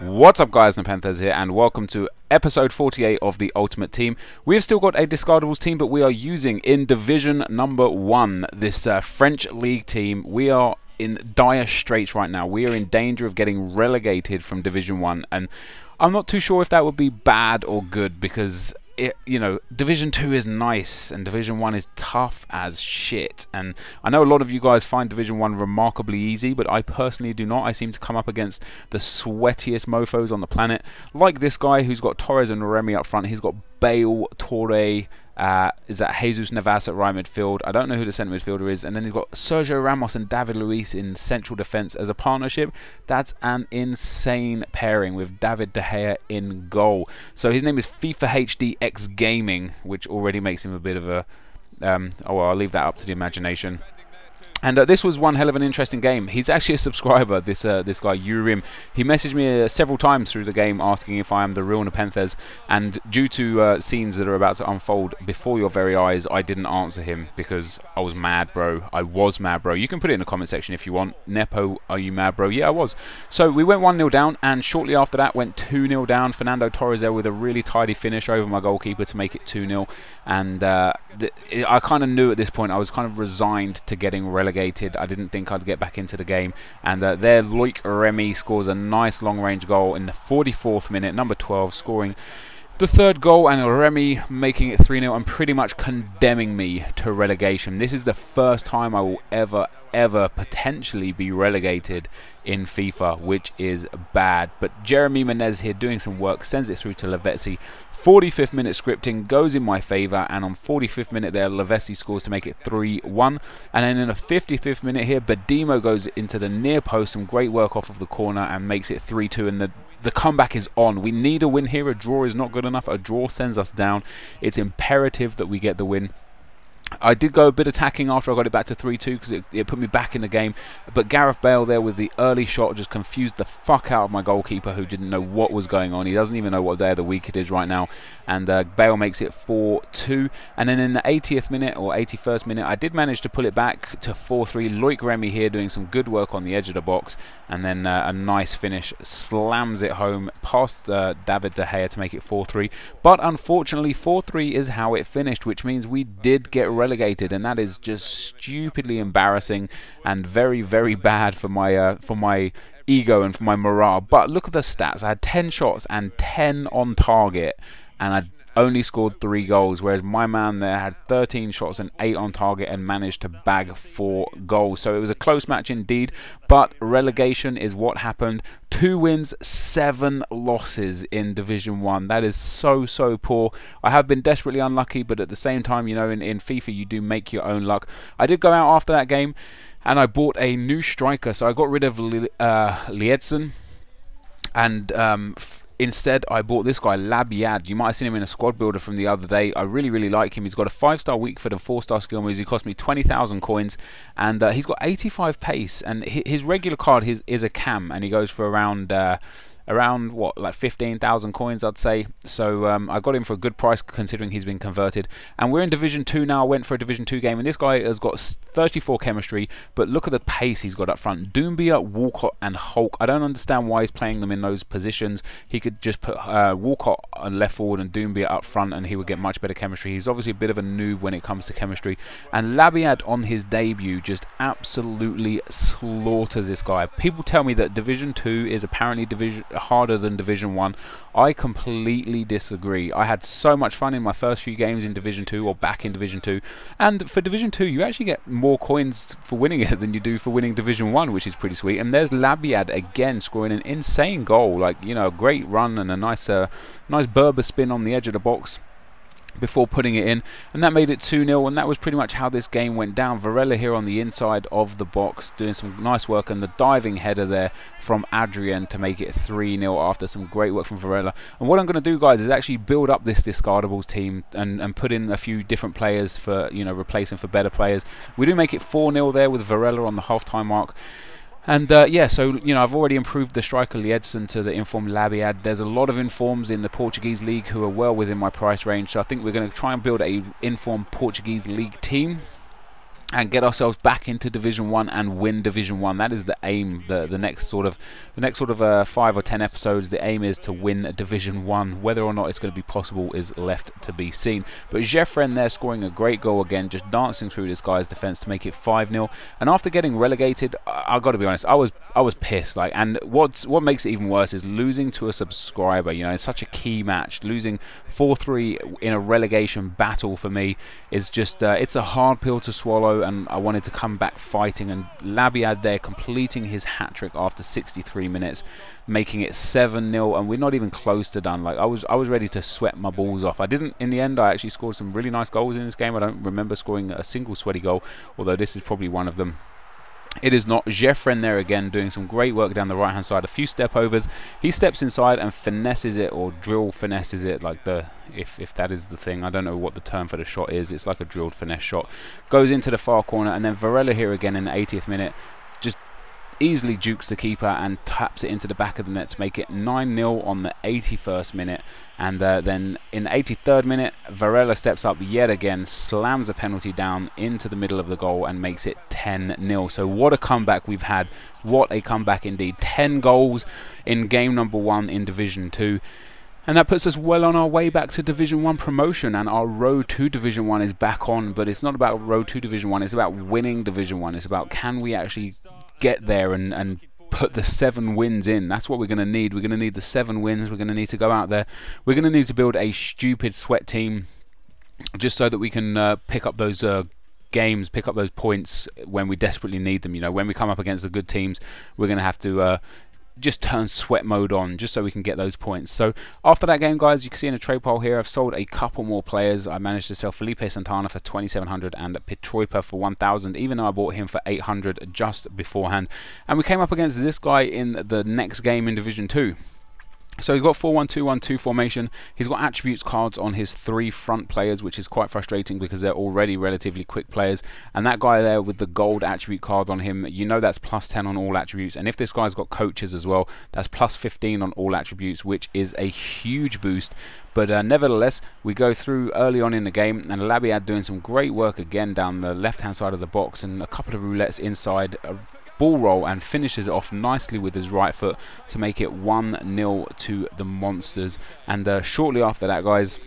What's up guys, NepentheZ here and welcome to episode 48 of the Ultimate Team. We have still got a discardables team, but we are using in Division number 1 this French League team. We are in dire straits right now. We are in danger of getting relegated from Division 1, and I'm not too sure if that would be bad or good because Division 2 is nice and Division 1 is tough as shit. And I know a lot of you guys find Division 1 remarkably easy, but I personally do not. I seem to come up against the sweatiest mofos on the planet. Like this guy who's got Torres and Remy up front. He's got Bale, Torre, is that Jesus Navas at right midfield. I don't know who the centre midfielder is. And then he's got Sergio Ramos and David Luiz in central defence as a partnership. That's an insane pairing with David De Gea in goal. So his name is FIFA HD X Gaming, which already makes him a bit of a... oh well, I'll leave that up to the imagination. And this was one hell of an interesting game. He's actually a subscriber, this guy, Urim. He messaged me several times through the game asking if I am the real NepentheZ, and due to scenes that are about to unfold before your very eyes, I didn't answer him because I was mad, bro. I was mad, bro. You can put it in the comment section if you want. Nepo, are you mad, bro? Yeah, I was. So we went 1-0 down, and shortly after that went 2-0 down. Fernando Torres there with a really tidy finish over my goalkeeper to make it 2-0. And I kind of knew at this point I was kind of resigned to getting relegated. I didn't think I'd get back into the game. And there, Loic Remy scores a nice long-range goal in the 44th minute, number 12, scoring the third goal, and Remy making it 3-0 and pretty much condemning me to relegation. This is the first time I will ever potentially be relegated in FIFA, which is bad. But Jeremy Menez here doing some work, sends it through to Lavezzi. 45th minute scripting goes in my favour, and on 45th minute there, Lavezzi scores to make it 3-1. And then in the 55th minute here, Badimo goes into the near post, some great work off of the corner, and makes it 3-2. And the comeback is on. We need a win here. A draw is not good enough. A draw sends us down. It's imperative that we get the win. I did go a bit attacking after I got it back to 3-2 because it put me back in the game. But Gareth Bale there with the early shot just confused the fuck out of my goalkeeper, who didn't know what was going on. He doesn't even know what day of the week it is right now. And Bale makes it 4-2. And then in the 80th minute or 81st minute, I did manage to pull it back to 4-3. Loic Remy here doing some good work on the edge of the box. And then a nice finish, slams it home past David De Gea to make it 4-3. But unfortunately, 4-3 is how it finished, which means we did get relegated, and that is just stupidly embarrassing and very, very bad for my ego and for my morale. But look at the stats. I had 10 shots and 10 on target, and I only scored 3 goals, whereas my man there had 13 shots and 8 on target and managed to bag 4 goals. So it was a close match indeed, but relegation is what happened. 2 wins, 7 losses in Division 1. That is so poor. I have been desperately unlucky, but at the same time, you know, in FIFA you do make your own luck. I did go out after that game and I bought a new striker. So I got rid of Liedson, and instead, I bought this guy, Labiad. You might have seen him in a squad builder from the other day. I really like him. He's got a 5-star weak foot and 4-star skill moves. He cost me 20,000 coins, and he's got 85 pace. And his regular card is a cam, and he goes for around what, like 15,000 coins, I'd say. So I got him for a good price considering he's been converted. And we're in Division 2 now. I went for a Division 2 game, and this guy has got 34 chemistry, but look at the pace he's got up front. Doumbia, Walcott and Hulk. I don't understand why he's playing them in those positions. He could just put Walcott on left forward and Doumbia up front, and he would get much better chemistry. He's obviously a bit of a noob when it comes to chemistry. And Labiad on his debut just absolutely slaughters this guy. People tell me that Division 2 is apparently harder than Division 1. I completely disagree. I had so much fun in my first few games in Division 2 or back in Division 2, and for Division 2 you actually get more coins for winning it than you do for winning Division 1, which is pretty sweet. And there's Labiad again scoring an insane goal, like, you know, a great run and a nice Berber spin on the edge of the box before putting it in, and that made it 2-0, and that was pretty much how this game went down. Varela here on the inside of the box doing some nice work, and the diving header there from Adrian to make it 3-0 after some great work from Varela. And what I'm going to do, guys, is actually build up this discardables team and put in a few different players for, you know, replacing for better players. We do make it 4-0 there with Varela on the half-time mark. And yeah, so, you know, I've already improved the striker Liedson to the informed Labiad. There's a lot of informs in the Portuguese league who are well within my price range, so I think we're going to try and build a informed Portuguese league team. and get ourselves back into Division 1 and win Division 1. That is the aim. The next sort of 5 or 10 episodes, the aim is to win Division 1. Whether or not it's going to be possible is left to be seen. But Jeffren there scoring a great goal again, just dancing through this guy's defence to make it 5-0. And after getting relegated, I've got to be honest, I was pissed. Like, and what makes it even worse is losing to a subscriber. You know, it's such a key match. Losing 4-3 in a relegation battle for me is just it's a hard pill to swallow. And I wanted to come back fighting, and Labiad there completing his hat-trick after 63 minutes, making it 7-0, and we're not even close to done. Like, I was ready to sweat my balls off. I didn't in the end. I actually scored some really nice goals in this game. I don't remember scoring a single sweaty goal, although this is probably one of them. It is not. Jeffren there again doing some great work down the right hand side, a few step overs. He steps inside and finesses it, or drill finesses it, like if that is the thing. I don't know what the term for the shot is. It's like a drilled finesse shot. Goes into the far corner, and then Varela here again in the 80th minute just easily dukes the keeper and taps it into the back of the net to make it 9-0 on the 81st minute. And then in the 83rd minute, Varela steps up yet again, slams a penalty down into the middle of the goal and makes it 10-0. So what a comeback we've had. What a comeback indeed. 10 goals in game number 1 in Division 2. And that puts us well on our way back to Division 1 promotion, and our road to Division 1 is back on. But it's not about road to Division 1, it's about winning Division 1. It's about, can we actually get there and put the 7 wins in. That's what we're going to need. We're going to need the 7 wins. We're going to need to go out there. We're going to need to build a stupid sweat team just so that we can pick up those games, pick up those points when we desperately need them. You know, when we come up against the good teams, we're going to have to just turn sweat mode on just so we can get those points. So after that game, guys, you can see in a trade pile here, I've sold a couple more players. I managed to sell Felipe Santana for 2,700 and Petroipa for 1,000, even though I bought him for 800 just beforehand. And we came up against this guy in the next game in Division 2. So he's got 4-1-2-1-2 formation. He's got attributes cards on his 3 front players, which is quite frustrating because they're already relatively quick players. And that guy there with the gold attribute card on him, you know that's +10 on all attributes. And if this guy's got coaches as well, that's +15 on all attributes, which is a huge boost. But nevertheless, we go through early on in the game, and Labiad doing some great work again down the left-hand side of the box, and a couple of roulettes inside. Ball roll, and finishes it off nicely with his right foot to make it 1-0 to the Monsters. And shortly after that, guys,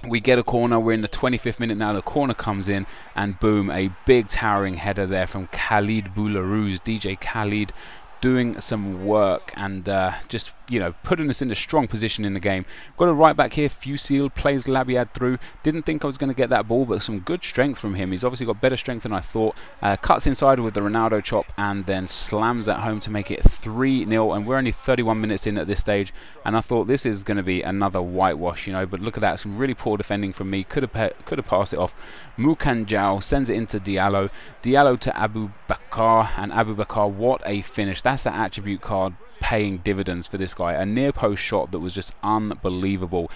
we get a corner. We're in the 25th minute now. The corner comes in, and boom, a big towering header there from Khalid Boularuz, DJ Khalid, doing some work and just, you know, putting us in a strong position in the game. Got a right back here, Fusil, plays Labiad through. Didn't think I was going to get that ball, but some good strength from him. He's obviously got better strength than I thought. Cuts inside with the Ronaldo chop and then slams that home to make it 3-0. And we're only 31 minutes in at this stage, and I thought this is going to be another whitewash, you know. But look at that, some really poor defending from me. Could have passed it off. Mukanjao sends it into Diallo. Diallo to Abu Bakar, and Abu Bakar, what a finish. That's the attribute card paying dividends for this guy. A near post shot that was just unbelievable.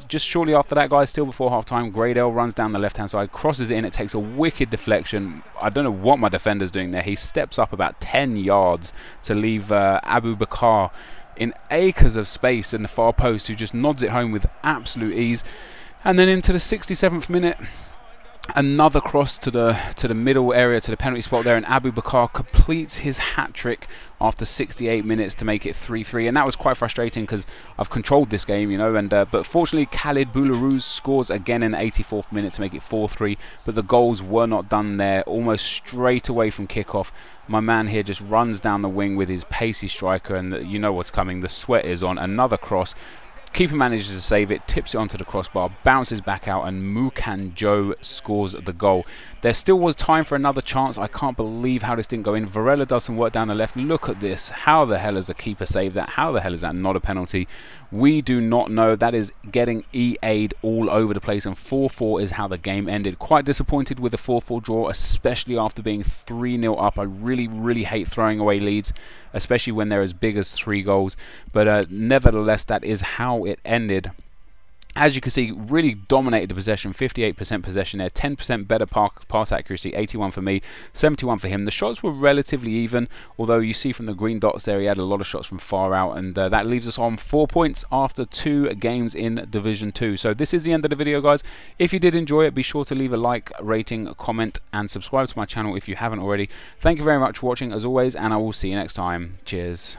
Just shortly after that, guys, still before half time, Gradel runs down the left hand side, crosses it in. It takes a wicked deflection. I don't know what my defender's doing there. He steps up about 10 yards to leave Abu Bakar in acres of space in the far post, who just nods it home with absolute ease. And then into the 67th minute, another cross to the middle area, to the penalty spot there, and Abu Bakar completes his hat-trick after 68 minutes to make it 3-3. And that was quite frustrating because I've controlled this game, you know, and but fortunately Khalid Boularuz scores again in the 84th minute to make it 4-3, but the goals were not done there. Almost straight away from kickoff, my man here just runs down the wing with his pacey striker, and you know what's coming. The sweat is on. Another cross. Keeper manages to save it, tips it onto the crossbar, bounces back out, and Mukanjo scores the goal. There still was time for another chance. I can't believe how this didn't go in. Varela does some work down the left. Look at this. How the hell has the keeper saved that? How the hell is that not a penalty? We do not know. That is getting EA'd all over the place, and 4-4 is how the game ended. Quite disappointed with the 4-4 draw, especially after being 3-0 up. I really hate throwing away leads, especially when they're as big as 3 goals. But nevertheless, that is how it ended. As you can see, really dominated the possession, 58% possession there, 10% better pass accuracy, 81 for me, 71 for him. The shots were relatively even, although you see from the green dots there, he had a lot of shots from far out, and that leaves us on 4 points after 2 games in Division 2. So this is the end of the video, guys. If you did enjoy it, be sure to leave a like, rating, comment, and subscribe to my channel if you haven't already. Thank you very much for watching, as always, and I will see you next time. Cheers.